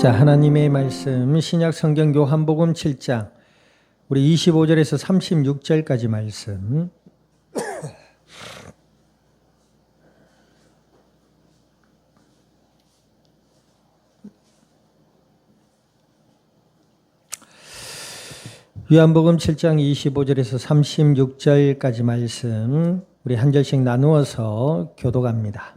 자, 하나님의 말씀 신약 성경 요한복음 7장 우리 25절에서 36절까지 말씀. 요한복음 7장 25절에서 36절까지 말씀 우리 한 절씩 나누어서 교독합니다.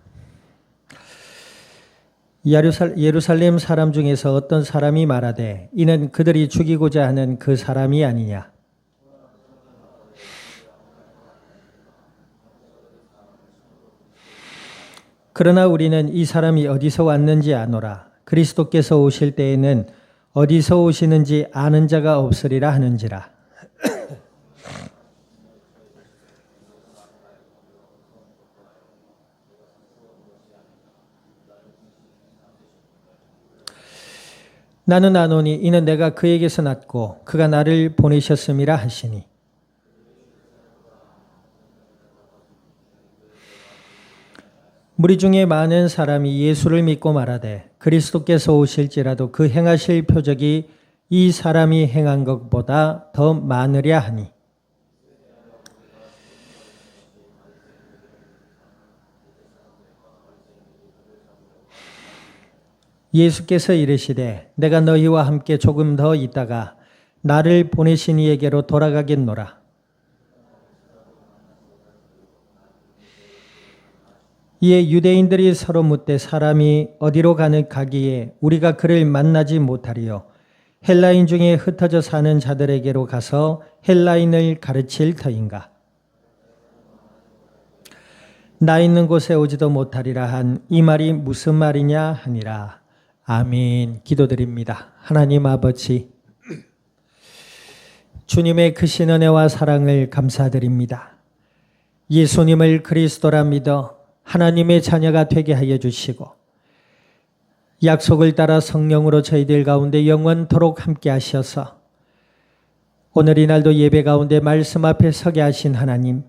예루살렘 사람 중에서 어떤 사람이 말하되 이는 그들이 죽이고자 하는 그 사람이 아니냐. 그러나 우리는 이 사람이 어디서 왔는지 아노라. 그리스도께서 오실 때에는 어디서 오시는지 아는 자가 없으리라 하는지라. 나는 아노니 이는 내가 그에게서 났고 그가 나를 보내셨음이라 하시니. 무리 중에 많은 사람이 예수를 믿고 말하되 그리스도께서 오실지라도 그 행하실 표적이 이 사람이 행한 것보다 더 많으랴 하니. 예수께서 이르시되 내가 너희와 함께 조금 더 있다가 나를 보내신 이에게로 돌아가겠노라. 이에 유대인들이 서로 묻되 사람이 어디로 가기에 우리가 그를 만나지 못하리요. 헬라인 중에 흩어져 사는 자들에게로 가서 헬라인을 가르칠 터인가. 나 있는 곳에 오지도 못하리라 한 이 말이 무슨 말이냐 하니라. 아멘. 기도드립니다. 하나님 아버지, 주님의 크신 은혜와 사랑을 감사드립니다. 예수님을 그리스도라 믿어 하나님의 자녀가 되게 하여 주시고 약속을 따라 성령으로 저희들 가운데 영원토록 함께 하셔서 오늘 이 날도 예배 가운데 말씀 앞에 서게 하신 하나님,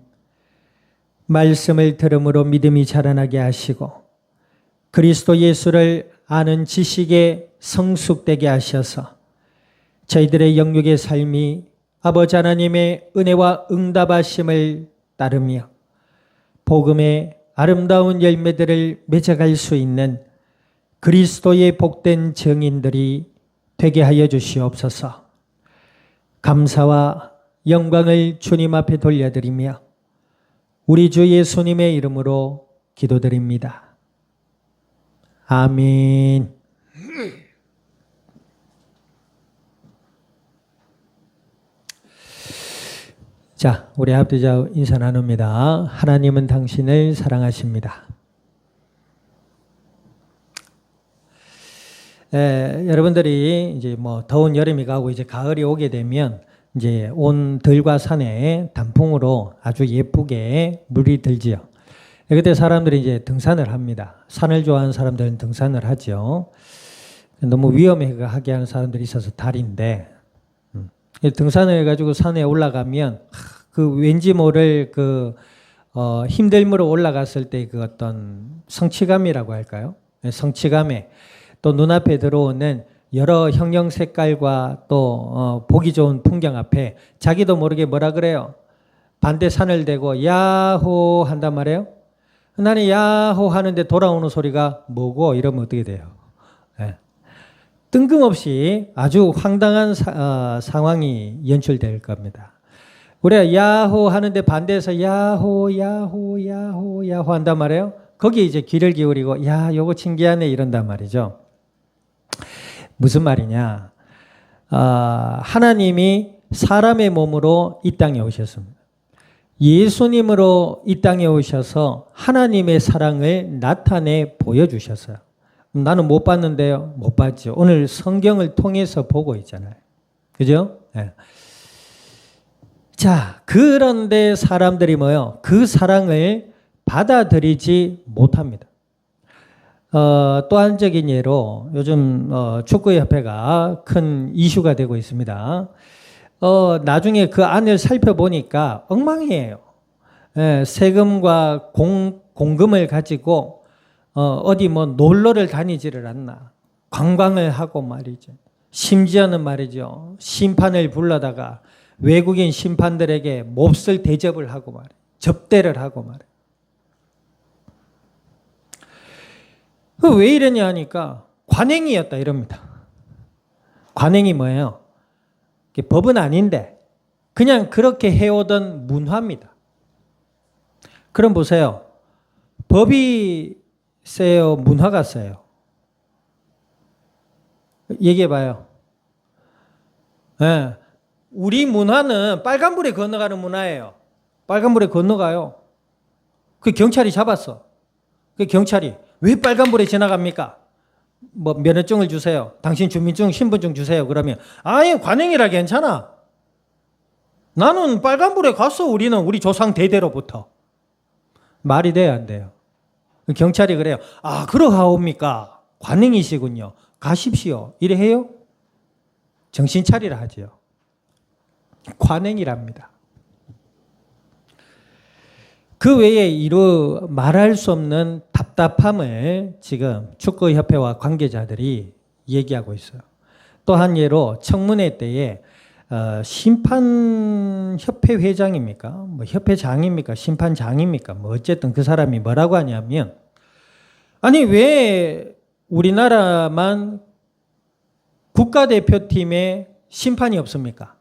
말씀을 들음으로 믿음이 자라나게 하시고 그리스도 예수를 아는 지식에 성숙되게 하셔서 저희들의 영육의 삶이 아버지 하나님의 은혜와 응답하심을 따르며 복음의 아름다운 열매들을 맺어갈 수 있는 그리스도의 복된 증인들이 되게 하여 주시옵소서. 감사와 영광을 주님 앞에 돌려드리며 우리 주 예수님의 이름으로 기도드립니다. 아멘. 자, 우리 합두자 인사 나눕니다. 하나님은 당신을 사랑하십니다. 여러분들이 이제 더운 여름이 가고 이제 가을이 오게 되면 이제 온 들과 산에 단풍으로 아주 예쁘게 물이 들지요. 그때 사람들이 이제 등산을 합니다. 산을 좋아하는 사람들은 등산을 하죠. 너무 위험하게 하는 사람들이 있어서 다리인데, 등산을 해가지고 산에 올라가면 그 왠지 모를 힘들므로 올라갔을 때 그 어떤 성취감이라고 할까요? 성취감에 또 눈앞에 들어오는 여러 형형 색깔과 또 보기 좋은 풍경 앞에 자기도 모르게 뭐라 그래요? 반대 산을 대고 야호 한단 말이에요. 나는 야호 하는데 돌아오는 소리가 뭐고 이러면 어떻게 돼요? 네. 뜬금없이 아주 황당한 상황이 연출될 겁니다. 우리가 야호 하는데 반대에서 야호 야호 야호 야호 한단 말이에요. 거기에 이제 귀를 기울이고 야 요거 신기하네 이런단 말이죠. 무슨 말이냐? 하나님이 사람의 몸으로 이 땅에 오셨습니다. 예수님으로 이 땅에 오셔서 하나님의 사랑을 나타내 보여주셨어요. 나는 못 봤는데요. 못 봤죠. 오늘 성경을 통해서 보고 있잖아요. 그죠? 네. 자, 그런데 사람들이 뭐요? 그 사랑을 받아들이지 못합니다. 또 한적인 예로 요즘 축구협회가 큰 이슈가 되고 있습니다. 나중에 그 안을 살펴보니까 엉망이에요. 세금과 공금을 가지고 어디 놀러를 다니지를 않나. 관광을 하고 말이죠. 심지어는 말이죠. 심판을 불러다가 외국인 심판들에게 몹쓸 대접을 하고 말이에요. 접대를 하고 말이에요. 왜 이러냐 하니까 관행이었다 이럽니다. 관행이 뭐예요? 법은 아닌데 그냥 그렇게 해오던 문화입니다. 그럼 보세요. 법이 세요? 문화가 세요? 얘기해봐요. 네. 우리 문화는 빨간불에 건너가는 문화예요. 빨간불에 건너가요. 그 경찰이 잡았어. 그 경찰이 왜 빨간불에 지나갑니까? 뭐 면허증을 주세요. 당신 주민증, 신분증 주세요. 그러면 아예 관행이라 괜찮아. 나는 빨간불에 갔어. 우리 조상 대대로부터. 말이 돼야 안 돼요. 경찰이 그래요. 아, 그러하옵니까? 관행이시군요. 가십시오. 이래 해요? 정신 차리라 하지요. 관행이랍니다. 그 외에 말할 수 없는 답답함을 지금 축구협회와 관계자들이 얘기하고 있어요. 또 한 예로 청문회 때에 심판협회 회장입니까? 뭐 협회장입니까? 심판장입니까? 뭐 어쨌든 그 사람이 뭐라고 하냐면 아니 왜 우리나라만 국가대표팀에 심판이 없습니까?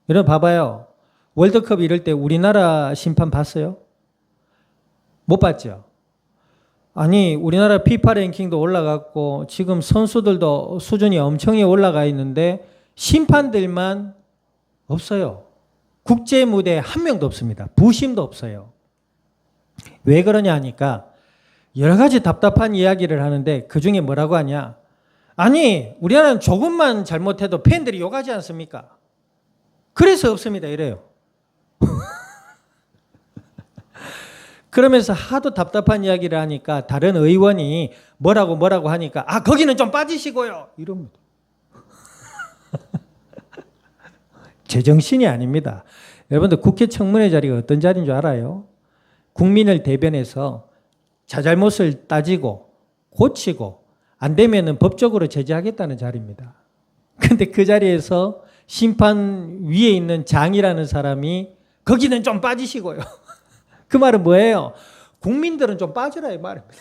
여러분 봐봐요. 월드컵 이럴 때 우리나라 심판 봤어요? 못 봤죠? 아니 우리나라 피파 랭킹도 올라갔고 지금 선수들도 수준이 엄청나게 올라가 있는데 심판들만 없어요. 국제 무대에 한 명도 없습니다. 부심도 없어요. 왜 그러냐 하니까 여러 가지 답답한 이야기를 하는데 그중에 뭐라고 하냐? 아니 우리나라는 조금만 잘못해도 팬들이 욕하지 않습니까? 그래서 없습니다. 이래요. 그러면서 하도 답답한 이야기를 하니까 다른 의원이 뭐라고 하니까 아 거기는 좀 빠지시고요. 이럽니다. 제정신이 아닙니다. 여러분들 국회 청문회 자리가 어떤 자리인 줄 알아요? 국민을 대변해서 자잘못을 따지고 고치고 안 되면은 법적으로 제재하겠다는 자리입니다. 근데 그 자리에서 심판 위에 있는 장이라는 사람이 거기는 좀 빠지시고요. 그 말은 뭐예요? 국민들은 좀 빠지라 이 말입니다.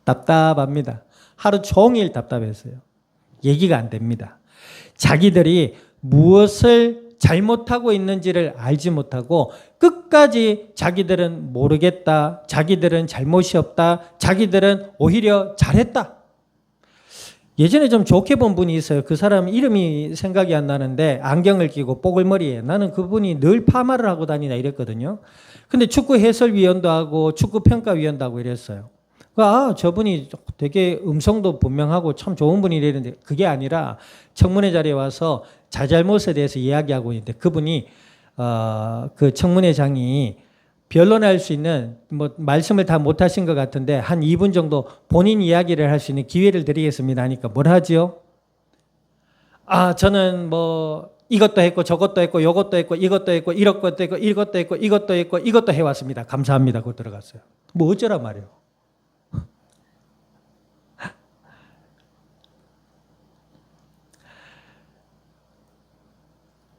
답답합니다. 하루 종일 답답했어요. 얘기가 안 됩니다. 자기들이 무엇을 잘못하고 있는지를 알지 못하고 끝까지 자기들은 모르겠다. 자기들은 잘못이 없다. 자기들은 오히려 잘했다. 예전에 좀 좋게 본 분이 있어요. 그 사람 이름이 생각이 안 나는데 안경을 끼고 뽀글머리에 나는 그분이 늘 파마를 하고 다니나 이랬거든요. 근데 축구 해설위원도 하고 축구 평가위원도 하고 이랬어요. 아, 저분이 되게 음성도 분명하고 참 좋은 분이 이랬는데 그게 아니라 청문회 자리에 와서 자잘못에 대해서 이야기하고 있는데 그분이 그 청문회장이 변론할 수 있는 뭐 말씀을 다 못하신 것 같은데 한 2분 정도 본인 이야기를 할 수 있는 기회를 드리겠습니다 하니까 뭘 하지요? 아 저는 뭐 이것도 했고 저것도 했고 요것도 했고 이것도 했고 이것도 했고 이것도 했고 이것도 했고 이것도 해왔습니다. 감사합니다. 그거 들어갔어요. 뭐 어쩌라 말이에요.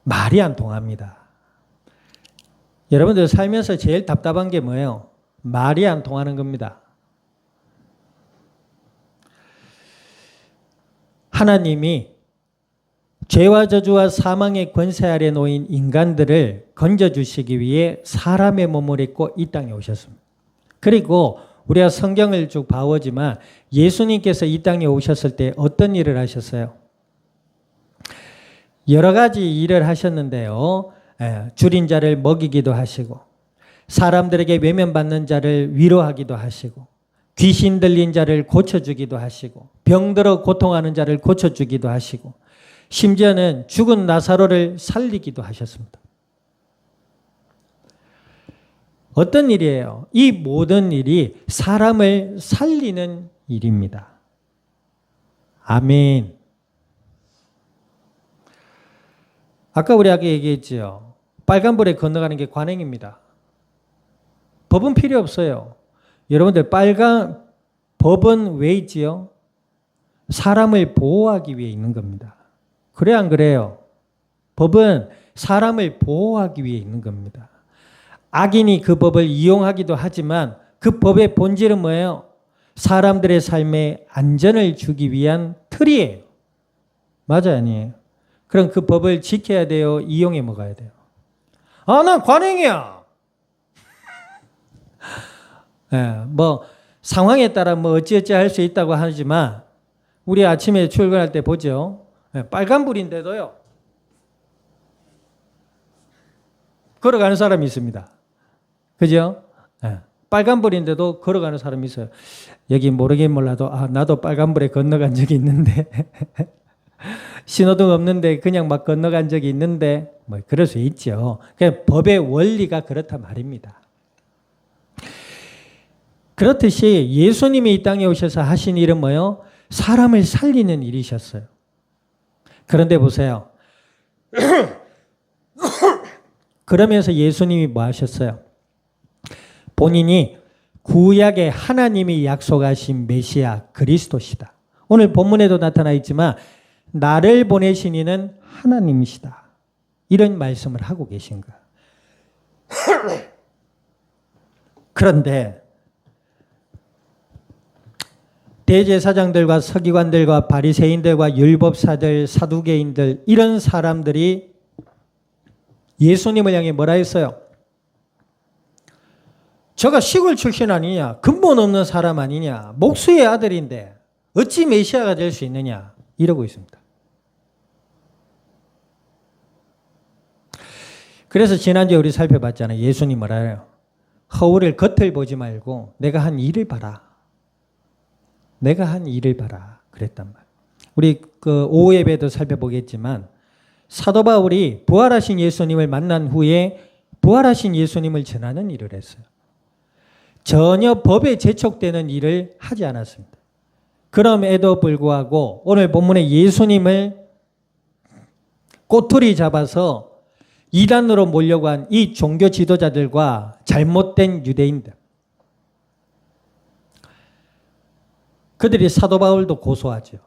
말이 안 통합니다. 여러분들 살면서 제일 답답한 게 뭐예요? 말이 안 통하는 겁니다. 하나님이 죄와 저주와 사망의 권세 아래 놓인 인간들을 건져주시기 위해 사람의 몸을 입고 이 땅에 오셨습니다. 그리고 우리가 성경을 쭉 봐오지만 예수님께서 이 땅에 오셨을 때 어떤 일을 하셨어요? 여러 가지 일을 하셨는데요. 줄인 자를 먹이기도 하시고 사람들에게 외면받는 자를 위로하기도 하시고 귀신 들린 자를 고쳐주기도 하시고 병들어 고통하는 자를 고쳐주기도 하시고 심지어는 죽은 나사로를 살리기도 하셨습니다. 어떤 일이에요? 이 모든 일이 사람을 살리는 일입니다. 아멘. 아까 우리 아까 얘기했지요. 빨간불에 건너가는 게 관행입니다. 법은 필요 없어요. 여러분들 법은 왜 있지요? 사람을 보호하기 위해 있는 겁니다. 그래 안 그래요? 법은 사람을 보호하기 위해 있는 겁니다. 악인이 그 법을 이용하기도 하지만 그 법의 본질은 뭐예요? 사람들의 삶에 안전을 주기 위한 틀이에요. 맞아요, 아니에요? 그럼 그 법을 지켜야 돼요? 이용해 먹어야 돼요? 난 관행이야. 뭐 상황에 따라 뭐 어찌어찌 할 수 있다고 하지만 우리 아침에 출근할 때 보죠. 빨간불인데도요. 걸어가는 사람이 있습니다. 그죠? 빨간불인데도 걸어가는 사람이 있어요. 여기 모르긴 몰라도 나도 빨간불에 건너간 적이 있는데 신호등 없는데 그냥 막 건너간 적이 있는데 뭐 그럴 수 있죠. 그러니까 법의 원리가 그렇단 말입니다. 그렇듯이 예수님이 이 땅에 오셔서 하신 일은 뭐예요? 사람을 살리는 일이셨어요. 그런데 보세요. 그러면서 예수님이 뭐 하셨어요? 본인이 구약의 하나님이 약속하신 메시아 그리스도시다. 오늘 본문에도 나타나 있지만 나를 보내신 이는 하나님이시다. 이런 말씀을 하고 계신 거예요. 그런데 대제사장들과 서기관들과 바리새인들과 율법사들, 사두개인들 이런 사람들이 예수님을 향해 뭐라 했어요? 저가 시골 출신 아니냐? 근본 없는 사람 아니냐? 목수의 아들인데 어찌 메시아가 될 수 있느냐? 이러고 있습니다. 그래서 지난주에 우리 살펴봤잖아요. 예수님 뭐라 해요? 허울을 겉을 보지 말고 내가 한 일을 봐라. 내가 한 일을 봐라. 그랬단 말이에요. 우리 그 오후 예배도 살펴보겠지만 사도 바울이 부활하신 예수님을 만난 후에 부활하신 예수님을 전하는 일을 했어요. 전혀 법에 제촉되는 일을 하지 않았습니다. 그럼에도 불구하고 오늘 본문에 예수님을 꼬투리 잡아서 이단으로 몰려고 한 이 종교 지도자들과 잘못된 유대인들. 그들이 사도 바울도 고소하죠.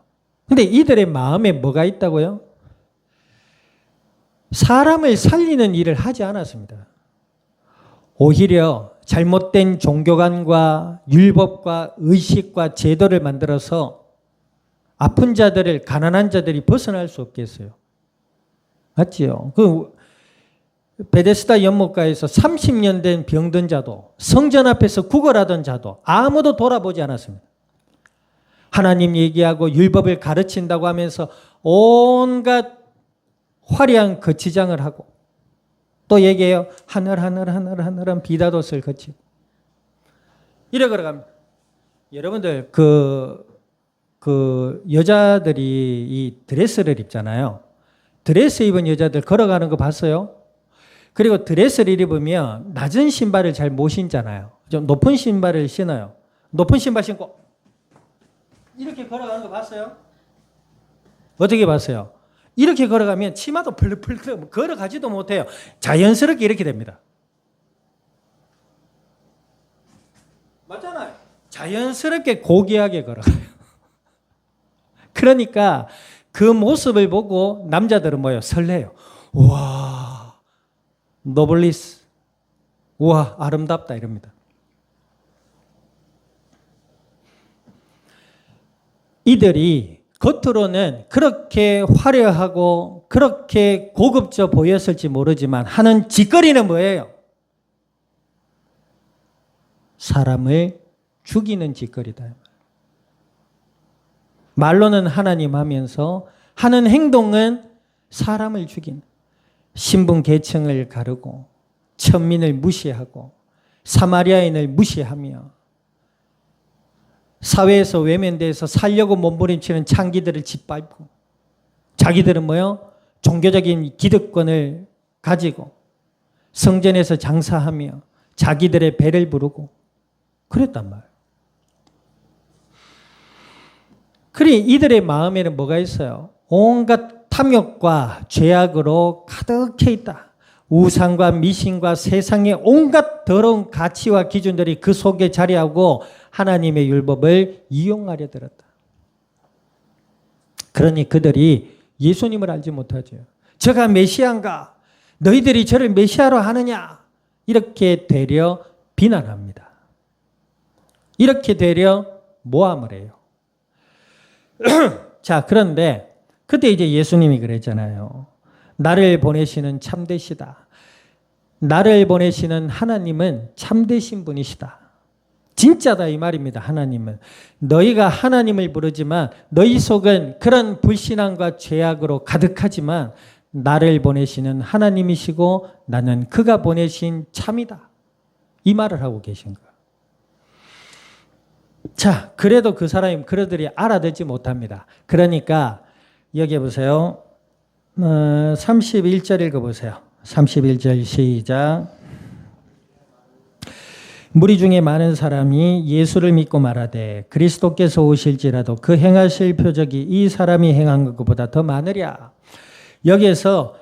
근데 이들의 마음에 뭐가 있다고요? 사람을 살리는 일을 하지 않았습니다. 오히려 잘못된 종교관과 율법과 의식과 제도를 만들어서 아픈 자들을, 가난한 자들이 벗어날 수 없게 했어요. 맞지요? 그 베데스다 연못가에서 30년 된 병든 자도, 성전 앞에서 구걸하던 자도 아무도 돌아보지 않았습니다. 하나님 얘기하고 율법을 가르친다고 하면서 온갖 화려한 거치장을 하고 또 얘기해요. 하늘한 비다돛을 거치고 이래 걸어갑니다. 여러분들 그 여자들이 이 드레스를 입잖아요. 드레스 입은 여자들 걸어가는 거 봤어요? 그리고 드레스를 입으면 낮은 신발을 잘 못 신잖아요. 좀 높은 신발을 신어요. 높은 신발 신고 이렇게 걸어가는 거 봤어요? 어떻게 봤어요? 이렇게 걸어가면 치마도 펄펄 걸어가지도 못해요. 자연스럽게 이렇게 됩니다. 맞잖아요. 자연스럽게 고귀하게 걸어가요. 그러니까 그 모습을 보고 남자들은 뭐예요? 설레요. 와, 노블리스. 와, 아름답다 이럽니다. 이들이 겉으로는 그렇게 화려하고 그렇게 고급져 보였을지 모르지만 하는 짓거리는 뭐예요? 사람을 죽이는 짓거리다. 말로는 하나님 하면서 하는 행동은 사람을 죽이는, 신분 계층을 가르고 천민을 무시하고 사마리아인을 무시하며 사회에서 외면돼서 살려고 몸부림치는 창기들을 짓밟고 자기들은 뭐요? 종교적인 기득권을 가지고 성전에서 장사하며 자기들의 배를 부르고 그랬단 말이에요. 그래 이들의 마음에는 뭐가 있어요? 온갖 탐욕과 죄악으로 가득해 있다. 우상과 미신과 세상의 온갖 더러운 가치와 기준들이 그 속에 자리하고 하나님의 율법을 이용하려 들었다. 그러니 그들이 예수님을 알지 못하죠. 저가 메시아인가? 너희들이 저를 메시아로 하느냐? 이렇게 되려 비난합니다. 이렇게 되려 모함을 해요. 자, 그런데 그때 이제 예수님이 그랬잖아요. 나를 보내시는 참되시다. 나를 보내시는 하나님은 참되신 분이시다. 진짜다 이 말입니다. 하나님은. 너희가 하나님을 부르지만 너희 속은 그런 불신앙과 죄악으로 가득하지만 나를 보내시는 하나님이시고 나는 그가 보내신 참이다. 이 말을 하고 계신 거예요. 자, 그래도 그 사람이 그들이 알아듣지 못합니다. 그러니까 여기 보세요. 31절 읽어보세요. 31절 시작. 무리 중에 많은 사람이 예수를 믿고 말하되 그리스도께서 오실지라도 그 행하실 표적이 이 사람이 행한 것보다 더 많으랴. 여기에서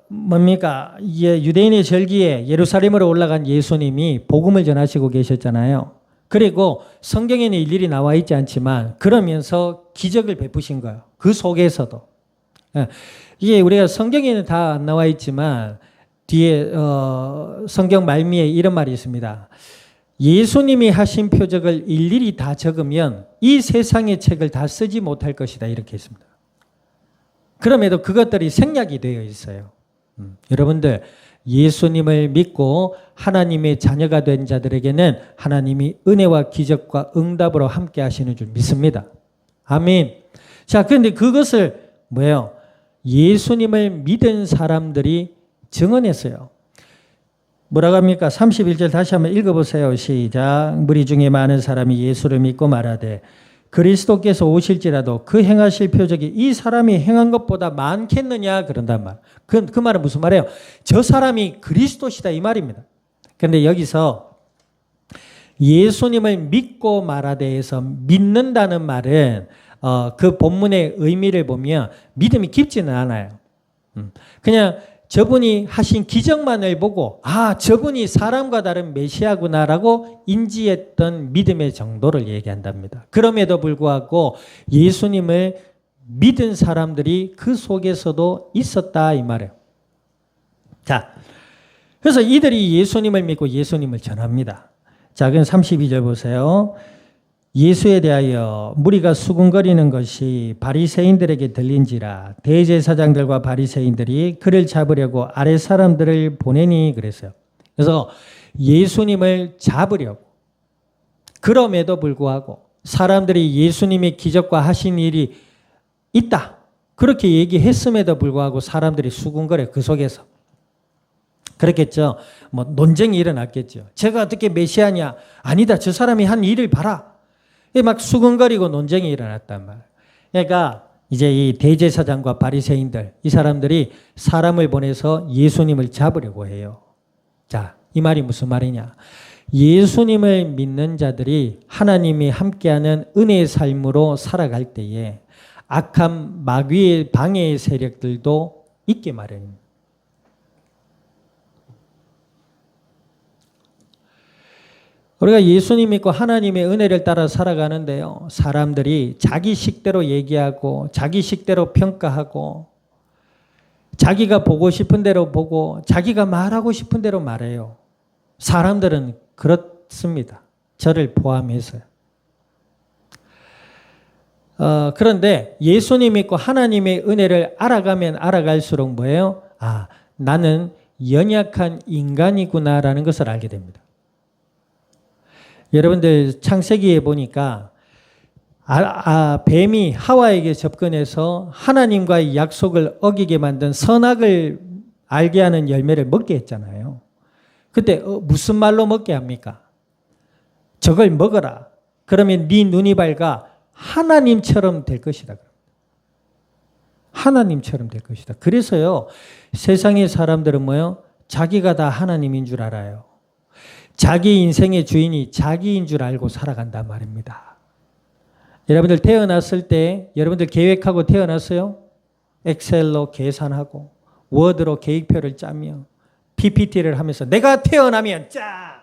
뭡니까? 유대인의 절기에 예루살렘으로 올라간 예수님이 복음을 전하시고 계셨잖아요. 그리고 성경에는 일일이 나와 있지 않지만 그러면서 기적을 베푸신 거예요. 그 속에서도. 이게 우리가 성경에는 다 안 나와 있지만 뒤에 성경 말미에 이런 말이 있습니다. 예수님이 하신 표적을 일일이 다 적으면 이 세상의 책을 다 쓰지 못할 것이다. 이렇게 했습니다. 그럼에도 그것들이 생략이 되어 있어요. 여러분들 예수님을 믿고 하나님의 자녀가 된 자들에게는 하나님이 은혜와 기적과 응답으로 함께 하시는 줄 믿습니다. 아멘. 자, 그런데 그것을 뭐예요? 예수님을 믿은 사람들이 증언했어요. 뭐라고 합니까? 31절 다시 한번 읽어보세요. 시작. 무리 중에 많은 사람이 예수를 믿고 말하되 그리스도께서 오실지라도 그 행하실 표적이 이 사람이 행한 것보다 많겠느냐 그런단 말. 그 말은 무슨 말이에요? 저 사람이 그리스도시다 이 말입니다. 그런데 여기서 예수님을 믿고 말하되에서 믿는다는 말은 그 본문의 의미를 보면 믿음이 깊지는 않아요. 그냥 저분이 하신 기적만을 보고 저분이 사람과 다른 메시아구나라고 인지했던 믿음의 정도를 얘기한답니다. 그럼에도 불구하고 예수님을 믿은 사람들이 그 속에서도 있었다 이 말이에요. 자, 그래서 이들이 예수님을 믿고 예수님을 전합니다. 자, 그럼 32절 보세요. 예수에 대하여 무리가 수군거리는 것이 바리새인들에게 들린지라 대제사장들과 바리새인들이 그를 잡으려고 아랫 사람들을 보내니 그랬어요. 그래서 예수님을 잡으려고 그럼에도 불구하고 사람들이 예수님의 기적과 하신 일이 있다. 그렇게 얘기했음에도 불구하고 사람들이 수군거려 그 속에서. 그렇겠죠. 뭐 논쟁이 일어났겠죠. 제가 어떻게 메시아냐? 아니다. 저 사람이 한 일을 봐라. 막 수근거리고 논쟁이 일어났단 말이에요. 그러니까 이제 이 대제사장과 바리새인들 이 사람들이 사람을 보내서 예수님을 잡으려고 해요. 자, 이 말이 무슨 말이냐? 예수님을 믿는 자들이 하나님이 함께하는 은혜의 삶으로 살아갈 때에 악한 마귀의 방해의 세력들도 있게 마련입니다. 우리가 예수님 믿고 하나님의 은혜를 따라 살아가는데요. 사람들이 자기 식대로 얘기하고 자기 식대로 평가하고 자기가 보고 싶은 대로 보고 자기가 말하고 싶은 대로 말해요. 사람들은 그렇습니다. 저를 포함해서요. 그런데 예수님 믿고 하나님의 은혜를 알아가면 알아갈수록 뭐예요? 나는 연약한 인간이구나라는 것을 알게 됩니다. 여러분들 창세기에 보니까 뱀이 하와에게 접근해서 하나님과의 약속을 어기게 만든 선악을 알게 하는 열매를 먹게 했잖아요. 그때 무슨 말로 먹게 합니까? 저걸 먹어라. 그러면 네 눈이 밝아 하나님처럼 될 것이다. 하나님처럼 될 것이다. 그래서요. 세상의 사람들은 뭐예요? 자기가 다 하나님인 줄 알아요. 자기 인생의 주인이 자기인 줄 알고 살아간단 말입니다. 여러분들 태어났을 때 여러분들 계획하고 태어났어요? 엑셀로 계산하고 워드로 계획표를 짜며 PPT를 하면서 내가 태어나면 짜!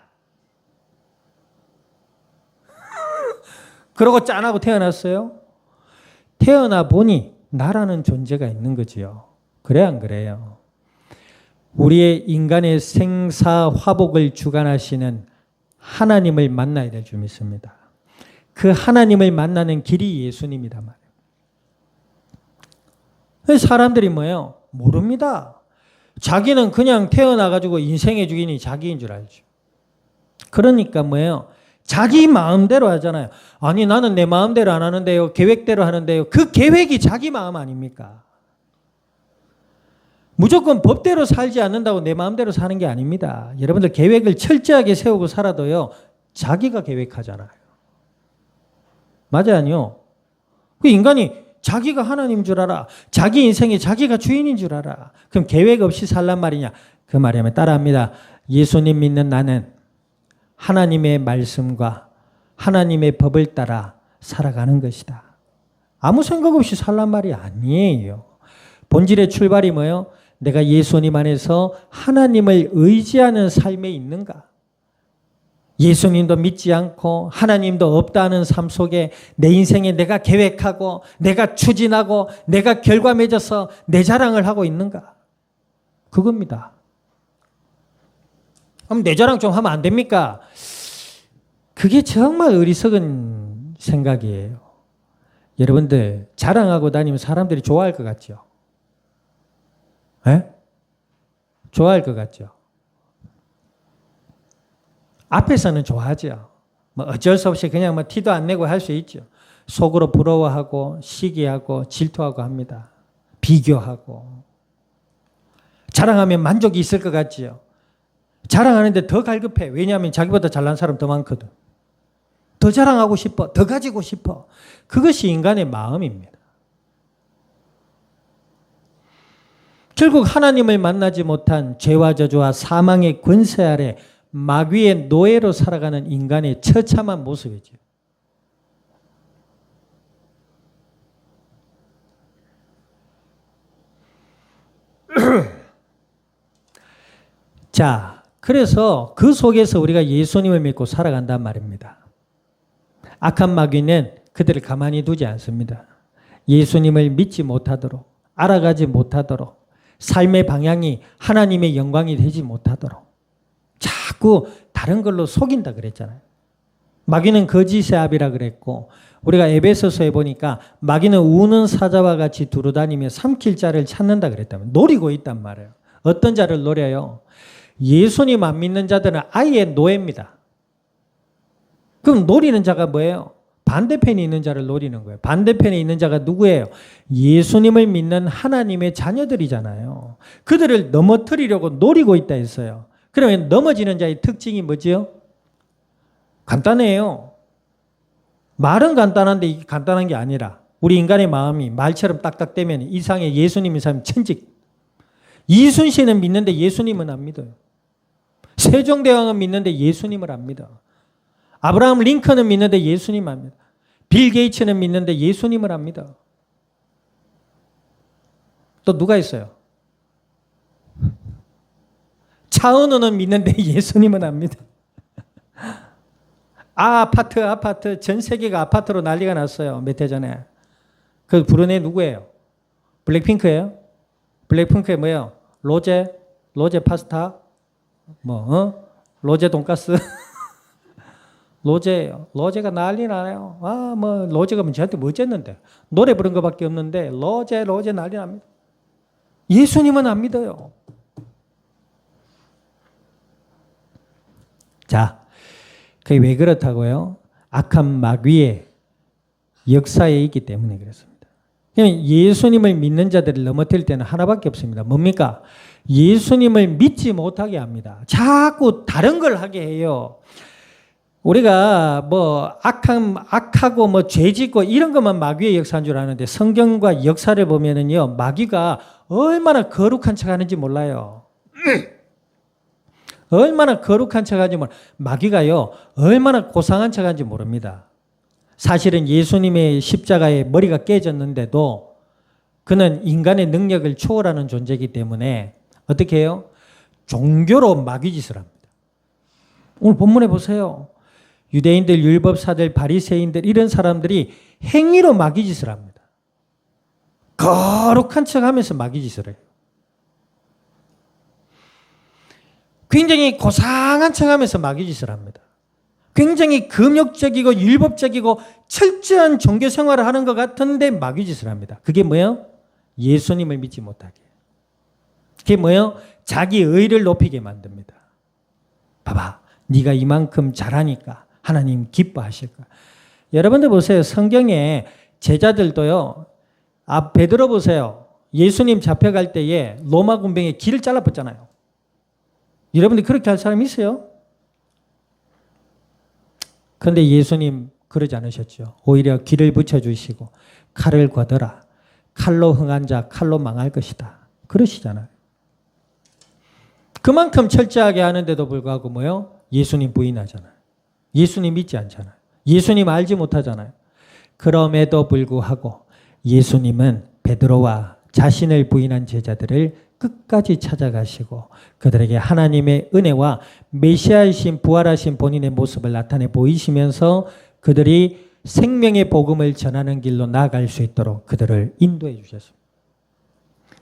그러고 짠하고 태어났어요? 태어나 보니 나라는 존재가 있는 거지요. 그래 안 그래요? 우리의 인간의 생사화복을 주관하시는 하나님을 만나야 될 줄 믿습니다. 그 하나님을 만나는 길이 예수님이다 말이에요. 사람들이 뭐예요? 모릅니다. 자기는 그냥 태어나가지고 인생의 주인이 자기인 줄 알죠. 그러니까 뭐예요? 자기 마음대로 하잖아요. 아니 나는 내 마음대로 안 하는데요. 계획대로 하는데요. 그 계획이 자기 마음 아닙니까? 무조건 법대로 살지 않는다고 내 마음대로 사는 게 아닙니다. 여러분들 계획을 철저하게 세우고 살아도요. 자기가 계획하잖아요. 맞아요? 아니요? 그 인간이 자기가 하나님인 줄 알아. 자기 인생에 자기가 주인인 줄 알아. 그럼 계획 없이 살란 말이냐? 그 말이면 따라합니다. 예수님 믿는 나는 하나님의 말씀과 하나님의 법을 따라 살아가는 것이다. 아무 생각 없이 살란 말이 아니에요. 본질의 출발이 뭐예요? 내가 예수님 안에서 하나님을 의지하는 삶에 있는가? 예수님도 믿지 않고 하나님도 없다는 삶 속에 내 인생에 내가 계획하고 내가 추진하고 내가 결과 맺어서 내 자랑을 하고 있는가? 그겁니다. 그럼 내 자랑 좀 하면 안 됩니까? 그게 정말 어리석은 생각이에요. 여러분들 자랑하고 다니면 사람들이 좋아할 것 같죠? 에? 좋아할 것 같죠? 앞에서는 좋아하죠. 뭐 어쩔 수 없이 그냥 뭐 티도 안 내고 할 수 있죠. 속으로 부러워하고 시기하고 질투하고 합니다. 비교하고. 자랑하면 만족이 있을 것 같지요. 자랑하는데 더 갈급해. 왜냐하면 자기보다 잘난 사람 더 많거든. 더 자랑하고 싶어. 더 가지고 싶어. 그것이 인간의 마음입니다. 결국 하나님을 만나지 못한 죄와 저주와 사망의 권세 아래 마귀의 노예로 살아가는 인간의 처참한 모습이죠. 자, 그래서 그 속에서 우리가 예수님을 믿고 살아간단 말입니다. 악한 마귀는 그들을 가만히 두지 않습니다. 예수님을 믿지 못하도록, 알아가지 못하도록, 삶의 방향이 하나님의 영광이 되지 못하도록 자꾸 다른 걸로 속인다 그랬잖아요. 마귀는 거짓의 아비라 그랬고 우리가 에베소서에 보니까 마귀는 우는 사자와 같이 두루다니며 삼킬 자를 찾는다 그랬다면 노리고 있단 말이에요. 어떤 자를 노려요? 예수님 안 믿는 자들은 아예 노예입니다. 그럼 노리는 자가 뭐예요? 반대편에 있는 자를 노리는 거예요. 반대편에 있는 자가 누구예요? 예수님을 믿는 하나님의 자녀들이잖아요. 그들을 넘어뜨리려고 노리고 있다 했어요. 그러면 넘어지는 자의 특징이 뭐지요? 간단해요. 말은 간단한데 이게 간단한 게 아니라 우리 인간의 마음이 말처럼 딱딱대면 이상의 예수님인 사람이 천직. 이순신은 믿는데 예수님은 안 믿어요. 세종대왕은 믿는데 예수님을 안 믿어. 아브라함 링컨은 믿는데 예수님 안 믿어. 빌 게이츠는 믿는데 예수님을 안 믿어. 또 누가 있어요? 차은우는 믿는데 예수님은 안 믿어. 아파트 전 세계가 아파트로 난리가 났어요. 몇 해 전에. 그 부른 애 누구예요? 블랙핑크예요? 블랙핑크에 뭐예요? 로제 파스타? 로제 돈가스? 로제예요. 로제가 난리 나네요. 로제가 저한테 뭐 어쨌는데. 노래 부른 것밖에 없는데 로제 난리 납니다. 예수님은 안 믿어요. 자, 그게 왜 그렇다고요? 악한 마귀의 역사에 있기 때문에 그렇습니다. 예수님을 믿는 자들을 넘어뜨릴 때는 하나밖에 없습니다. 뭡니까? 예수님을 믿지 못하게 합니다. 자꾸 다른 걸 하게 해요. 우리가 악하고 죄 짓고 이런 것만 마귀의 역사인 줄 아는데 성경과 역사를 보면은요, 마귀가 얼마나 거룩한 척 하는지 몰라요. 얼마나 거룩한 척 하는지 몰라요. 마귀가요, 얼마나 고상한 척 하는지 모릅니다. 사실은 예수님의 십자가에 머리가 깨졌는데도 그는 인간의 능력을 초월하는 존재이기 때문에 어떻게 해요? 종교로 마귀짓을 합니다. 오늘 본문에 보세요. 유대인들, 율법사들, 바리새인들 이런 사람들이 행위로 마귀짓을 합니다. 거룩한 척하면서 마귀 짓을 해요. 굉장히 고상한 척하면서 마귀 짓을 합니다. 굉장히 금욕적이고 율법적이고 철저한 종교 생활을 하는 것 같은데 마귀 짓을 합니다. 그게 뭐예요? 예수님을 믿지 못하게. 그게 뭐예요? 자기 의를 높이게 만듭니다. 봐봐, 네가 이만큼 잘하니까 하나님 기뻐하실 거야. 여러분들 보세요. 성경에 제자들도요. 베드로 보세요. 예수님 잡혀갈 때에 로마 군병에 길을 잘라봤잖아요. 여러분들 그렇게 할 사람 있어요? 그런데 예수님 그러지 않으셨죠. 오히려 길을 붙여주시고 칼을 걷어라. 칼로 흥한 자 칼로 망할 것이다. 그러시잖아요. 그만큼 철저하게 하는데도 불구하고 뭐요? 예수님 부인하잖아요. 예수님 믿지 않잖아요. 예수님 알지 못하잖아요. 그럼에도 불구하고 예수님은 베드로와 자신을 부인한 제자들을 끝까지 찾아가시고 그들에게 하나님의 은혜와 메시아이신 부활하신 본인의 모습을 나타내 보이시면서 그들이 생명의 복음을 전하는 길로 나아갈 수 있도록 그들을 인도해 주셨습니다.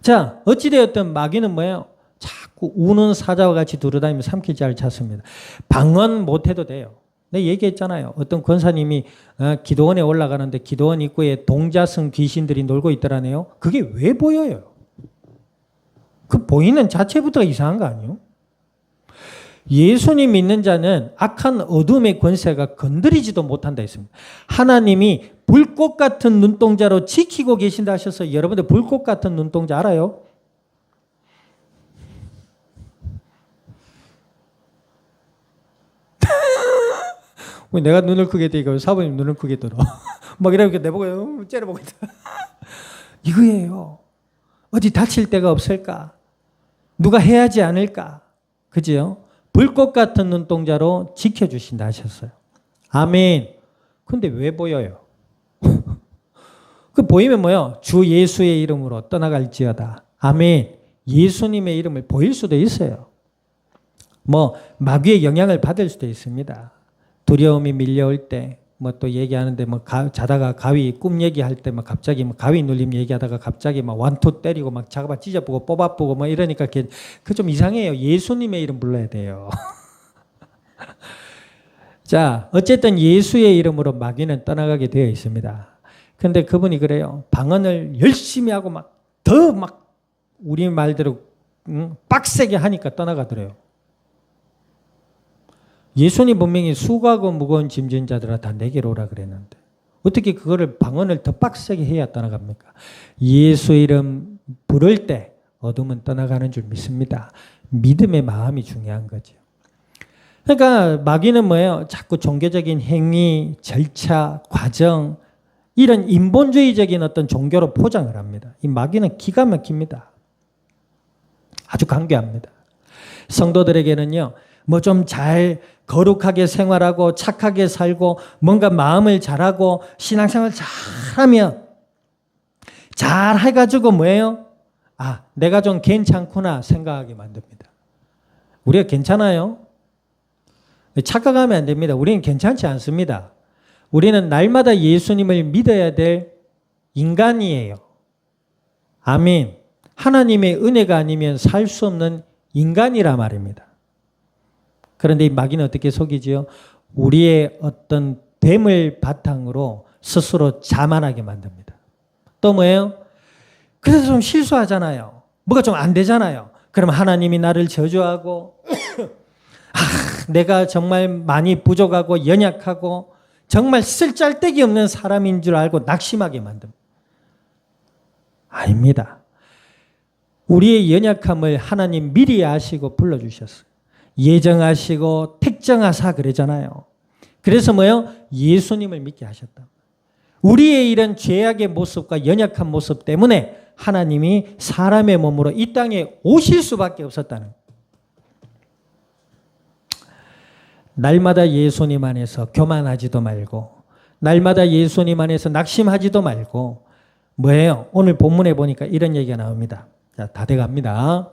자, 어찌되었든 마귀는 뭐예요? 자꾸 우는 사자와 같이 두루다니며 삼킬 자를 찾습니다. 방언 못해도 돼요. 내가 얘기했잖아요. 어떤 권사님이 기도원에 올라가는데 기도원 입구에 동자승 귀신들이 놀고 있더라네요. 그게 왜 보여요? 그 보이는 자체부터가 이상한 거 아니에요? 예수님 믿는 자는 악한 어둠의 권세가 건드리지도 못한다 했습니다. 하나님이 불꽃 같은 눈동자로 지키고 계신다 하셔서 여러분들 불꽃 같은 눈동자 알아요? 내가 눈을 크게 뜨니까 사부님 눈을 크게 들어. 막 이러니까 내보고 째려보고 있다. 이거예요. 어디 다칠 데가 없을까? 누가 해야지 않을까? 그지요? 불꽃 같은 눈동자로 지켜주신다 하셨어요. 아멘. 근데 왜 보여요? 그 보이면 뭐요? 주 예수의 이름으로 떠나갈지어다. 아멘. 예수님의 이름을 보일 수도 있어요. 마귀의 영향을 받을 수도 있습니다. 두려움이 밀려올 때, 또 얘기하는데, 자다가 가위, 꿈 얘기할 때, 갑자기 가위 눌림 얘기하다가 갑자기 완투 때리고 잡아 찢어보고 뽑아보고 이러니까 그 좀 이상해요. 예수님의 이름 불러야 돼요. 자, 어쨌든 예수의 이름으로 마귀는 떠나가게 되어 있습니다. 근데 그분이 그래요. 방언을 열심히 하고 더 우리 말대로 빡세게 하니까 떠나가더래요. 예수님 분명히 수고하고 무거운 짐진 자들아 다 내게로 오라 그랬는데 어떻게 그거를 방언을 더 빡세게 해야 떠나갑니까? 예수 이름 부를 때 어둠은 떠나가는 줄 믿습니다. 믿음의 마음이 중요한 거죠. 그러니까 마귀는 뭐예요? 자꾸 종교적인 행위, 절차, 과정 이런 인본주의적인 어떤 종교로 포장을 합니다. 이 마귀는 기가 막힙니다. 아주 강교합니다. 성도들에게는요. 좀 잘 거룩하게 생활하고 착하게 살고 뭔가 마음을 잘하고 신앙생활 잘하면 잘 해가지고 뭐예요? 내가 좀 괜찮구나 생각하게 만듭니다. 우리가 괜찮아요? 착각하면 안 됩니다. 우리는 괜찮지 않습니다. 우리는 날마다 예수님을 믿어야 될 인간이에요. 아멘. 하나님의 은혜가 아니면 살 수 없는 인간이라 말입니다. 그런데 이 마귀는 어떻게 속이지요? 우리의 어떤 됨을 바탕으로 스스로 자만하게 만듭니다. 또 뭐예요? 그래서 좀 실수하잖아요. 뭐가 좀 안 되잖아요. 그럼 하나님이 나를 저주하고 내가 정말 많이 부족하고 연약하고 정말 쓸데기 없는 사람인 줄 알고 낙심하게 만듭니다. 아닙니다. 우리의 연약함을 하나님 미리 아시고 불러주셨어요. 예정하시고 택정하사 그러잖아요. 그래서 뭐예요? 예수님을 믿게 하셨다. 우리의 이런 죄악의 모습과 연약한 모습 때문에 하나님이 사람의 몸으로 이 땅에 오실 수밖에 없었다는 거예요. 날마다 예수님 안에서 교만하지도 말고 날마다 예수님 안에서 낙심하지도 말고 뭐예요? 오늘 본문에 보니까 이런 얘기가 나옵니다. 자, 다 돼갑니다.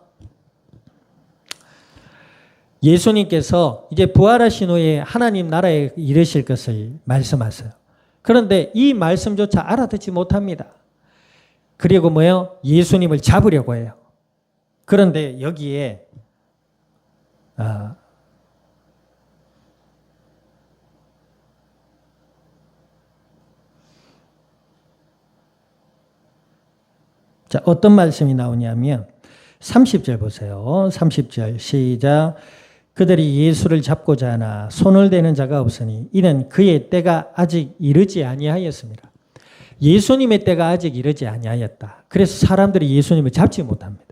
예수님께서 이제 부활하신 후에 하나님 나라에 이르실 것을 말씀하세요. 그런데 이 말씀조차 알아듣지 못합니다. 그리고 뭐예요? 예수님을 잡으려고 해요. 그런데 여기에 자, 어떤 말씀이 나오냐면 30절 보세요. 30절 시작. 그들이 예수를 잡고자 하나 손을 대는 자가 없으니 이는 그의 때가 아직 이르지 아니하였습니다. 예수님의 때가 아직 이르지 아니하였다. 그래서 사람들이 예수님을 잡지 못합니다.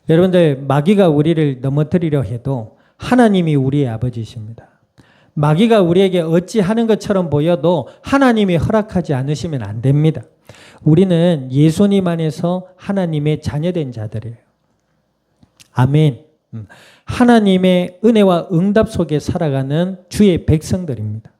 여러분들, 마귀가 우리를 넘어뜨리려 해도 하나님이 우리의 아버지십니다. 마귀가 우리에게 어찌하는 것처럼 보여도 하나님이 허락하지 않으시면 안 됩니다. 우리는 예수님 안에서 하나님의 자녀된 자들이에요. 아멘. 하나님의 은혜와 응답 속에 살아가는 주의 백성들입니다.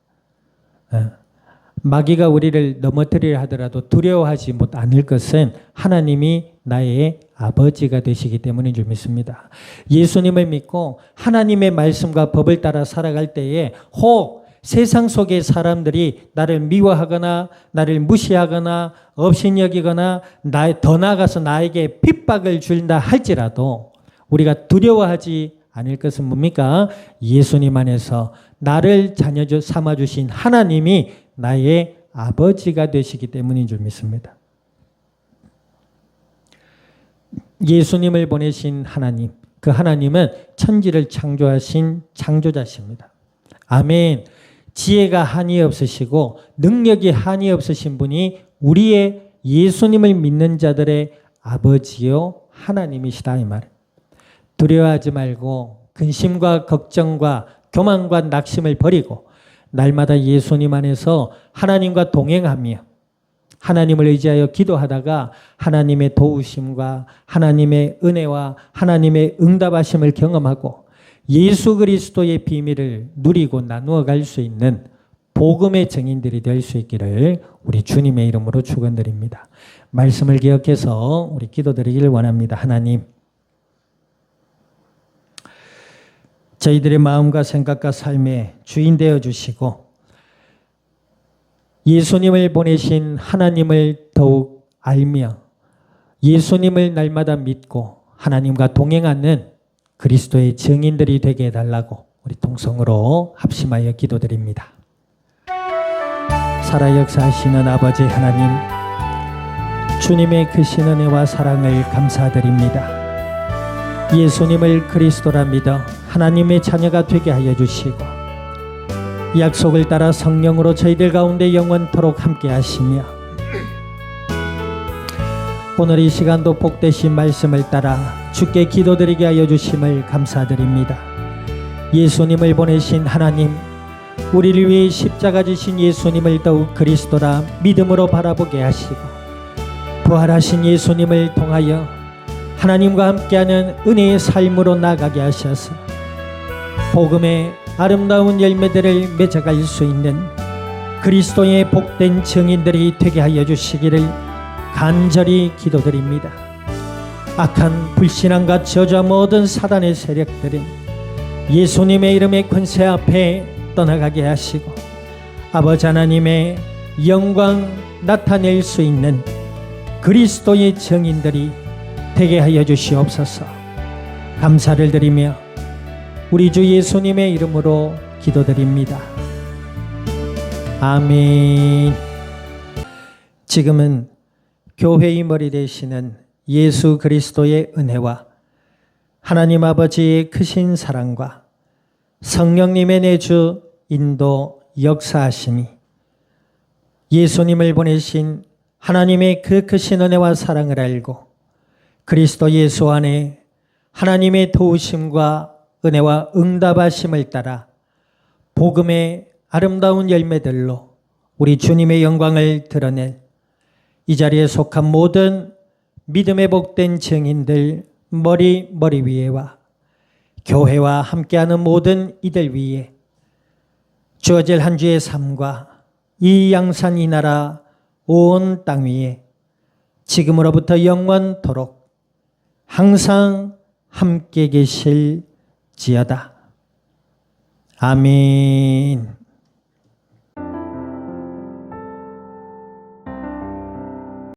마귀가 우리를 넘어뜨리려 하더라도 두려워하지 않을 것은 하나님이 나의 아버지가 되시기 때문인 줄 믿습니다. 예수님을 믿고 하나님의 말씀과 법을 따라 살아갈 때에 혹 세상 속의 사람들이 나를 미워하거나 나를 무시하거나 업신여기거나 더 나아가서 나에게 핍박을 준다 할지라도 우리가 두려워하지 않을 것은 뭡니까? 예수님 안에서 나를 자녀 삼아주신 하나님이 나의 아버지가 되시기 때문인 줄 믿습니다. 예수님을 보내신 하나님, 그 하나님은 천지를 창조하신 창조자십니다. 아멘. 지혜가 한이 없으시고 능력이 한이 없으신 분이 우리의 예수님을 믿는 자들의 아버지요 하나님이시다 이 말. 두려워하지 말고 근심과 걱정과 교만과 낙심을 버리고 날마다 예수님 안에서 하나님과 동행하며 하나님을 의지하여 기도하다가 하나님의 도우심과 하나님의 은혜와 하나님의 응답하심을 경험하고 예수 그리스도의 비밀을 누리고 나누어 갈 수 있는 복음의 증인들이 될 수 있기를 우리 주님의 이름으로 축원드립니다. 말씀을 기억해서 우리 기도드리기를 원합니다. 하나님, 저희들의 마음과 생각과 삶의 주인 되어 주시고 예수님을 보내신 하나님을 더욱 알며 예수님을 날마다 믿고 하나님과 동행하는 그리스도의 증인들이 되게 해달라고 우리 통성으로 합심하여 기도드립니다. 살아 역사하시는 아버지 하나님, 주님의 크신 은혜와 사랑을 감사드립니다. 예수님을 그리스도라 믿어 하나님의 자녀가 되게 하여 주시고 약속을 따라 성령으로 저희들 가운데 영원토록 함께 하시며 오늘 이 시간도 복되신 말씀을 따라 주께 기도드리게 하여 주심을 감사드립니다. 예수님을 보내신 하나님, 우리를 위해 십자가 지신 예수님을 더욱 그리스도라 믿음으로 바라보게 하시고 부활하신 예수님을 통하여 하나님과 함께하는 은혜의 삶으로 나가게 하셔서 복음의 아름다운 열매들을 맺어갈 수 있는 그리스도의 복된 증인들이 되게 하여 주시기를 간절히 기도드립니다. 악한 불신앙과 저주와 모든 사단의 세력들은 예수님의 이름의 권세 앞에 떠나가게 하시고 아버지 하나님의 영광 나타낼 수 있는 그리스도의 증인들이 되게 하여 주시옵소서. 감사를 드리며 우리 주 예수님의 이름으로 기도드립니다. 아멘. 지금은 교회의 머리 되시는 예수 그리스도의 은혜와 하나님 아버지의 크신 사랑과 성령님의 내주 인도 역사하심이 예수님을 보내신 하나님의 그 크신 은혜와 사랑을 알고 그리스도 예수 안에 하나님의 도우심과 은혜와 응답하심을 따라 복음의 아름다운 열매들로 우리 주님의 영광을 드러낼 이 자리에 속한 모든 믿음의 복된 증인들 머리 위에와 교회와 함께하는 모든 이들 위에 주어질 한 주의 삶과 이 양산 이 나라 온 땅 위에 지금으로부터 영원토록 항상 함께 계실지어다. 아멘.